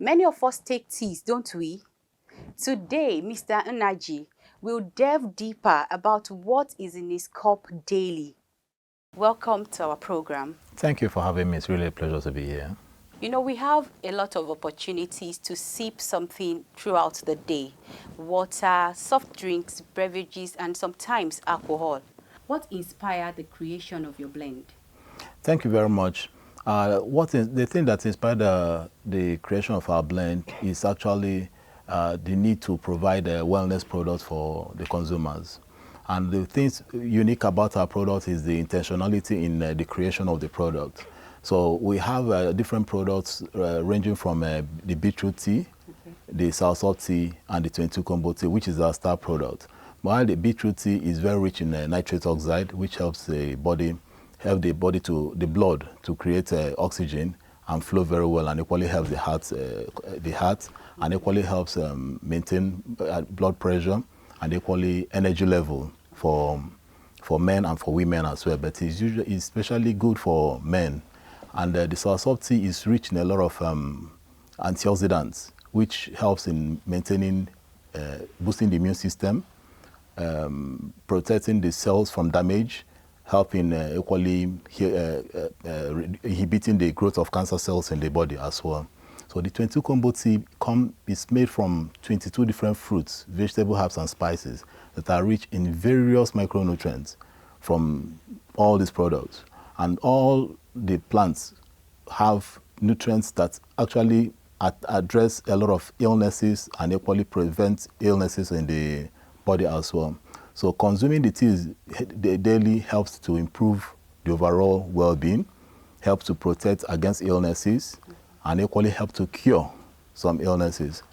Many of us take teas, don't we? Today, Mr. Nnaji will delve deeper about what is in his cup daily. Welcome to our program. Thank you for having me. It's really a pleasure to be here. You know, we have a lot of opportunities to sip something throughout the day. Water, soft drinks, beverages, and sometimes alcohol. What inspired the creation of your blend? Thank you very much. The thing that inspired the creation of our blend is actually the need to provide wellness products for the consumers. And the things unique about our product is the intentionality in the creation of the product. So we have different products ranging from the beetroot tea, the soursop tea, and the 22 combo tea, which is our star product. While the beetroot tea is very rich in nitrate oxide, which helps the blood to create oxygen and flow very well, and equally helps the heart, and equally helps maintain blood pressure and equally energy level for men and for women as well. But it's especially good for men. And the soursop tea is rich in a lot of antioxidants, which helps in maintaining, boosting the immune system, protecting the cells from damage, helping equally inhibiting the growth of cancer cells in the body as well. So the 22 combo tea is made from 22 different fruits, vegetable herbs, and spices that are rich in various micronutrients from all these products. And all the plants have nutrients that actually address a lot of illnesses and equally prevent illnesses in the body as well. So consuming the teas daily helps to improve the overall well-being, helps to protect against illnesses, and equally help to cure some illnesses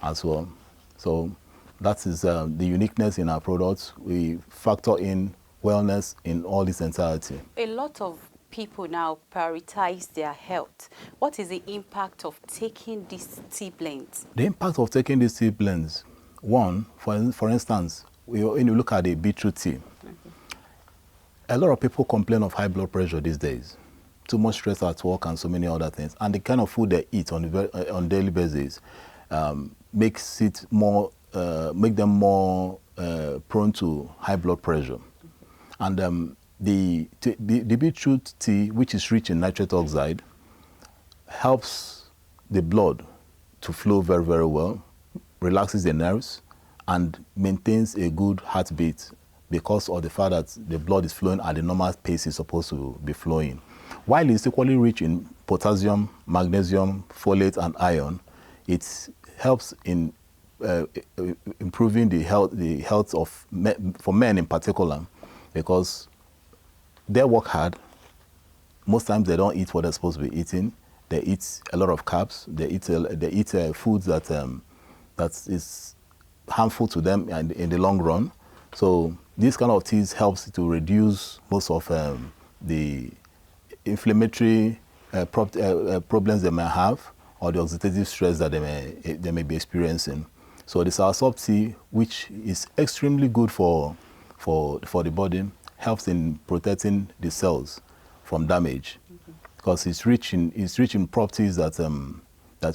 as well. So that is the uniqueness in our products. We factor in wellness in all its entirety. A lot of people now prioritize their health. What is the impact of taking these tea blends? The impact of taking these tea blends, one, for instance, when you look at the beetroot tea, a lot of people complain of high blood pressure these days, too much stress at work and so many other things. And the kind of food they eat on a daily basis makes them more prone to high blood pressure. And the beetroot tea, which is rich in nitrate oxide, helps the blood to flow very, very well, relaxes the nerves, and maintains a good heartbeat because of the fact that the blood is flowing at the normal pace it's supposed to be flowing. While it's equally rich in potassium, magnesium, folate, and iron, it helps in improving the health of for men in particular, because they work hard. Most times they don't eat what they're supposed to be eating. They eat a lot of carbs. They eat foods that is harmful to them in the long run. So this kind of teas helps to reduce most of the inflammatory problems they may have, or the oxidative stress that they may be experiencing. So the soursop tea, which is extremely good for the body, helps in protecting the cells from damage, because it's rich in properties that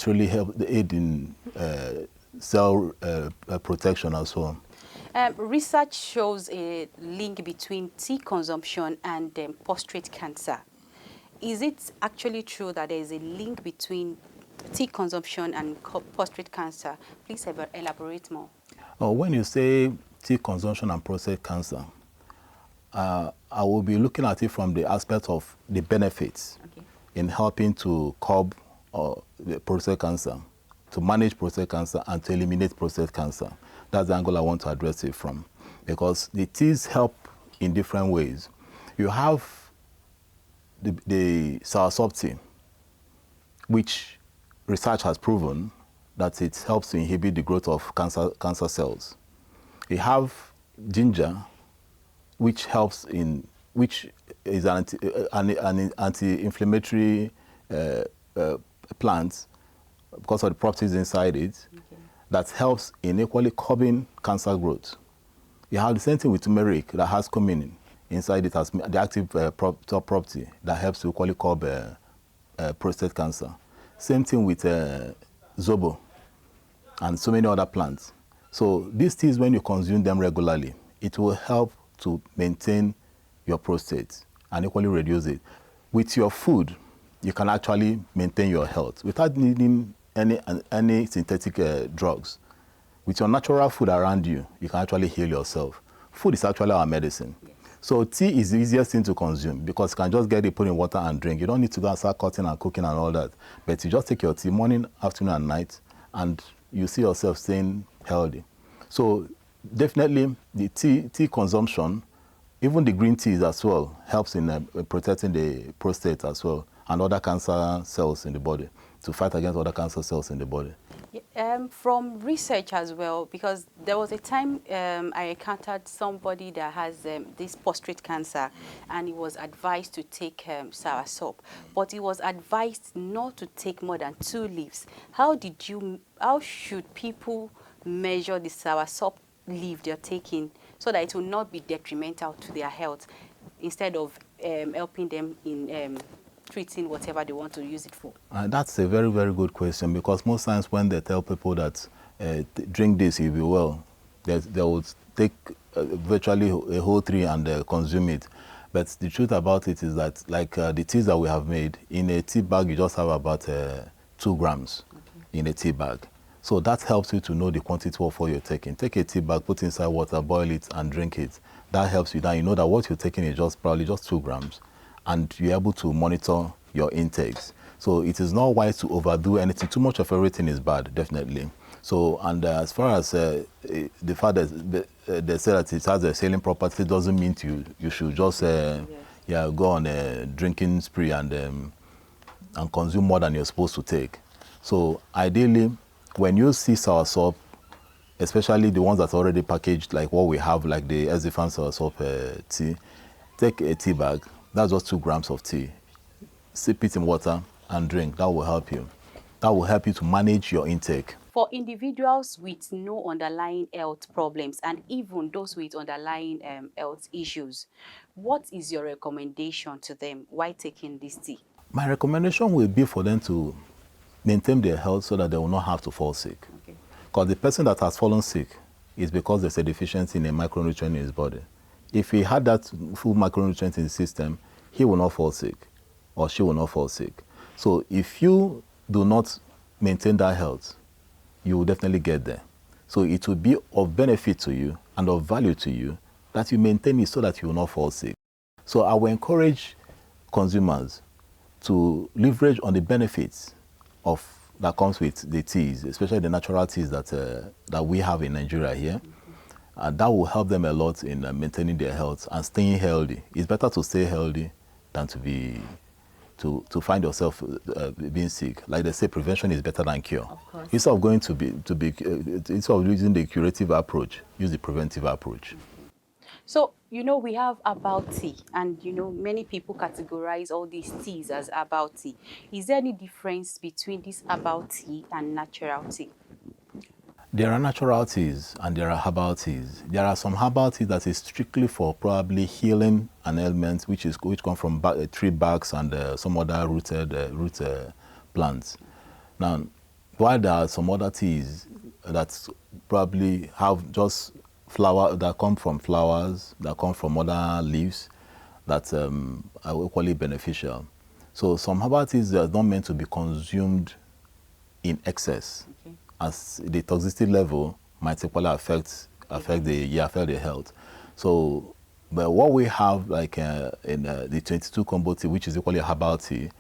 really aid in cell protection as well. Research shows a link between tea consumption and prostate cancer. Is it actually true that there is a link between tea consumption and prostate cancer? Please elaborate more. When you say tea consumption and prostate cancer, I will be looking at it from the aspect of the benefits in helping to curb the prostate cancer, to manage prostate cancer, and to eliminate prostate cancer. That's the angle I want to address it from, because the teas help in different ways. You have the soursop tea, which research has proven that it helps to inhibit the growth of cancer cells. You have ginger, which is an anti-inflammatory plant because of the properties inside it, that helps in equally curbing cancer growth. You have the same thing with turmeric that has cumin inside it, as the active property that helps to equally curb prostate cancer. Same thing with zobo, and so many other plants. So these teas, when you consume them regularly, it will help to maintain your prostate and equally reduce it. With your food, you can actually maintain your health without needing any synthetic drugs. With your natural food around you, you can actually heal yourself. Food is actually our medicine. Yes. So tea is the easiest thing to consume because you can just get it, put in water and drink. You don't need to go and start cutting and cooking and all that. But you just take your tea morning, afternoon and night, and you see yourself staying healthy. So definitely the tea consumption, even the green teas as well, helps in protecting the prostate as well and other cancer cells in the body, to fight against other cancer cells in the body. From research as well, because there was a time I encountered somebody that has this prostate cancer, and he was advised to take soursop, but he was advised not to take more than 2 leaves. How should people measure the soursop leaf they're taking so that it will not be detrimental to their health, instead of helping them in treating whatever they want to use it for? That's a very, very good question, because most times when they tell people that drink this, you'll be well, they will take virtually a whole tree and consume it. But the truth about it is that, like the teas that we have made, in a tea bag, you just have about 2 grams in a tea bag. So that helps you to know the quantity of what you're taking. Take a tea bag, put inside water, boil it, and drink it. That helps you. Now you know that what you're taking is probably just 2 grams. And you're able to monitor your intakes. So it is not wise to overdo anything. Too much of everything is bad, definitely. So, and as far as the fact that they say that it has a healing property, doesn't mean you should just go on a drinking spree and consume more than you're supposed to take. So ideally, when you see soursop, especially the ones that are already packaged, like what we have, like the Ezifan soursop tea, take a tea bag. That's just 2 grams of tea. Sip it in water and drink. That will help you. That will help you to manage your intake. For individuals with no underlying health problems, and even those with underlying health issues, what is your recommendation to them while taking this tea? My recommendation will be for them to maintain their health so that they will not have to fall sick. Because the person that has fallen sick is because there's a deficiency in a micronutrient in his body. If he had that full micronutrient in the system, he will not fall sick, or she will not fall sick. So if you do not maintain that health, you will definitely get there. So it will be of benefit to you and of value to you that you maintain it so that you will not fall sick. So I will encourage consumers to leverage on the benefits that comes with the teas, especially the natural teas that we have in Nigeria here. And that will help them a lot in maintaining their health and staying healthy. It's better to stay healthy than to find yourself being sick. Like they say, prevention is better than cure. Of course. Instead of using the curative approach, use the preventive approach. So, we have herbal tea, and, many people categorize all these teas as herbal tea. Is there any difference between this herbal tea and natural tea? There are natural teas and there are herbal teas. There are some herbal teas that is strictly for probably healing an ailment, which come from tree barks and some other root plants. Now, while there are some other teas that probably have just flower that come from flowers, that come from other leaves, that are equally beneficial. So some herbal teas are not meant to be consumed in excess. Okay. As the toxicity level might equally affect the health. So, but what we have, like in the 22 combo tea, which is equally a herbal tea,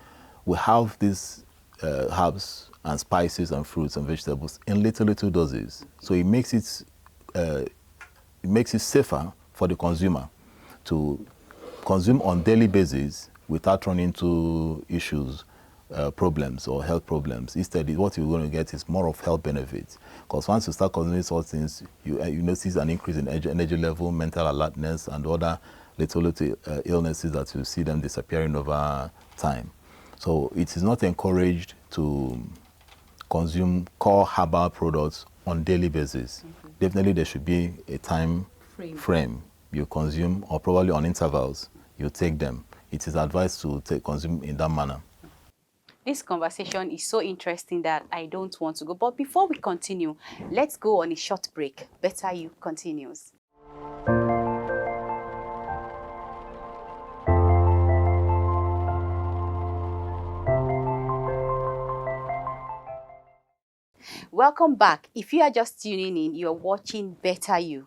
we have these herbs and spices and fruits and vegetables in little doses. So it makes it safer for the consumer to consume on daily basis without running into issues, problems or health problems. Instead, what you're going to get is more of health benefits. Because once you start consuming such things, you notice an increase in energy level, mental alertness, and other little illnesses that you see them disappearing over time. So it is not encouraged to consume core herbal products on daily basis. Mm-hmm. Definitely there should be a time frame you consume, or probably on intervals you take them. It is advised to consume in that manner. This conversation is so interesting that I don't want to go. But before we continue, let's go on a short break. Better You continues. Welcome back. If you are just tuning in, you're watching Better You.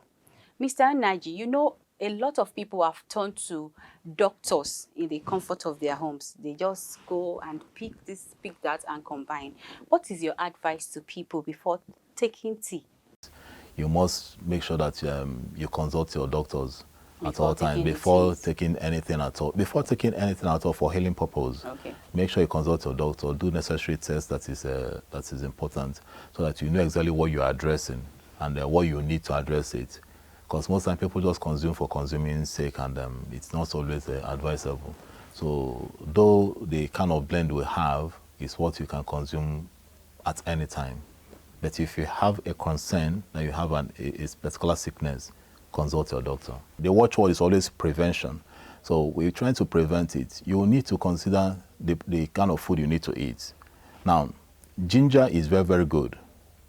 Mr. Naji, you know, a lot of people have turned to doctors in the comfort of their homes. They just go and pick this, pick that, and combine. What is your advice to people before taking tea? You must make sure that you consult your doctors at all times taking the before teas. taking anything at all. Before taking anything at all for healing purpose, Okay. make sure you consult your doctor. Do necessary tests that is important, so that you know exactly what you are addressing and what you need to address it. Because most time people just consume for consuming sake, and it's not always advisable. So though the kind of blend we have is what you can consume at any time. But if you have a concern that you have a particular sickness, consult your doctor. The watchword is always prevention. So we're trying to prevent it. You need to consider the kind of food you need to eat. Now, ginger is very, very good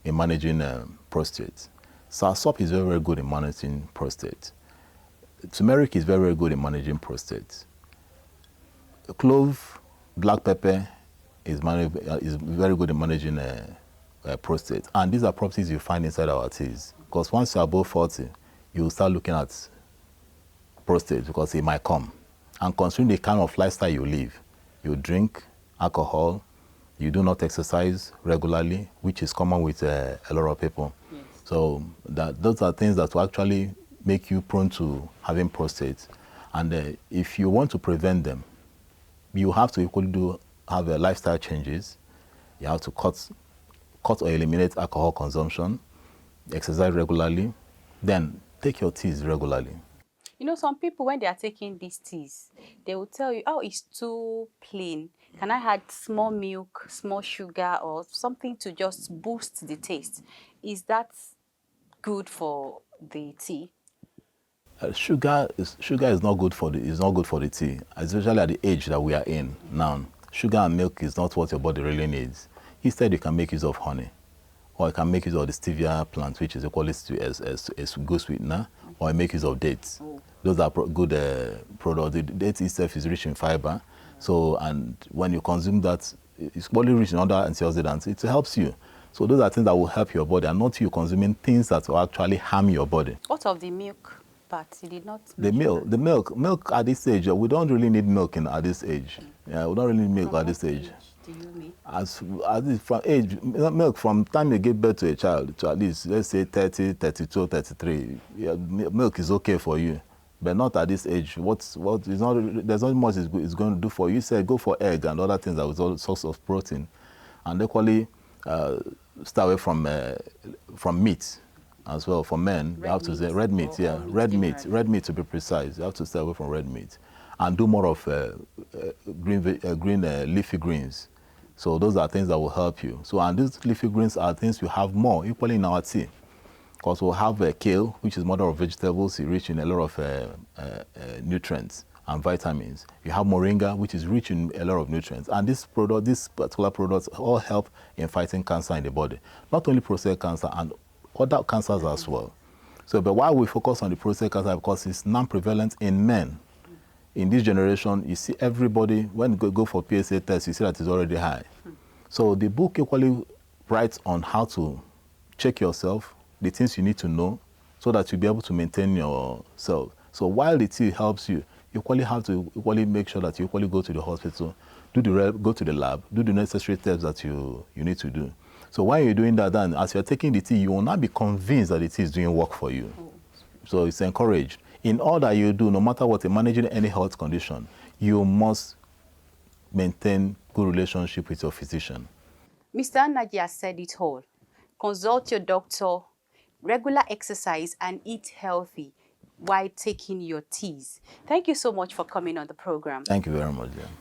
in managing prostate. Soursop is very, very good in managing prostate. Turmeric is very, very good in managing prostate. Clove, black pepper is very good in managing prostate. And these are properties you find inside our teas. Because once you're above 40, you start looking at prostate because it might come. And considering the kind of lifestyle you live, you drink alcohol, you do not exercise regularly, which is common with a lot of people. Yes. So those are things that will actually make you prone to having prostate. And if you want to prevent them, you have to equally have lifestyle changes. You have to cut or eliminate alcohol consumption, exercise regularly, then take your teas regularly. You know, some people, when they are taking these teas, they will tell you, oh, it's too plain. Can I add small milk, small sugar, or something to just boost the taste? Is that good for the tea? Sugar is not good for the tea, especially at the age that we are in now. Sugar and milk is not what your body really needs. Instead, you can make use of honey, or you can make use of the stevia plant, which is equally as good sweetener, or you make use of dates. Oh. Those are good products. The date itself is rich in fiber, so and when you consume that, it's probably rich in other antioxidants. It helps you. So those are things that will help your body, and not you consuming things that will actually harm your body. What of the milk part? You did not. The milk at this age, we don't really need milk at this age. Yeah, we don't really need milk at this age. Do you mean? As from age, milk from time you give birth to a child to at least, let's say 30, 32, 33, yeah, milk is okay for you. But not at this age. There's not much it's going to do for you. You said go for egg and other things that was all source of protein. And equally, stay away from meat as well. For men, you have to say red meat, yeah, red meat to be precise. You have to stay away from red meat. And do more of green leafy greens. So those are things that will help you. So, and these leafy greens are things you have more equally in our tea. Because we'll have kale, which is mother of vegetables, it's rich in a lot of and vitamins. You have moringa, which is rich in a lot of nutrients. And these particular products all help in fighting cancer in the body. Not only prostate cancer, and other cancers as well. So, but why we focus on the prostate cancer? Because it's non-prevalent in men. In this generation, you see everybody, when you go for PSA test, you see that it's already high. So the book equally writes on how to check yourself, the things you need to know, so that you'll be able to maintain yourself. So while the tea helps you, you equally have to make sure that you equally go to the hospital, go to the lab, do the necessary steps that you need to do. So while you're doing that, then as you're taking the tea, you will not be convinced that the tea is doing work for you. So it's encouraged. In all that you do, no matter what, in managing any health condition, you must maintain good relationship with your physician. Mr. Naji has said it all. Consult your doctor, regular exercise, and eat healthy while taking your teas. Thank you so much for coming on the program. Thank you very much. Yeah.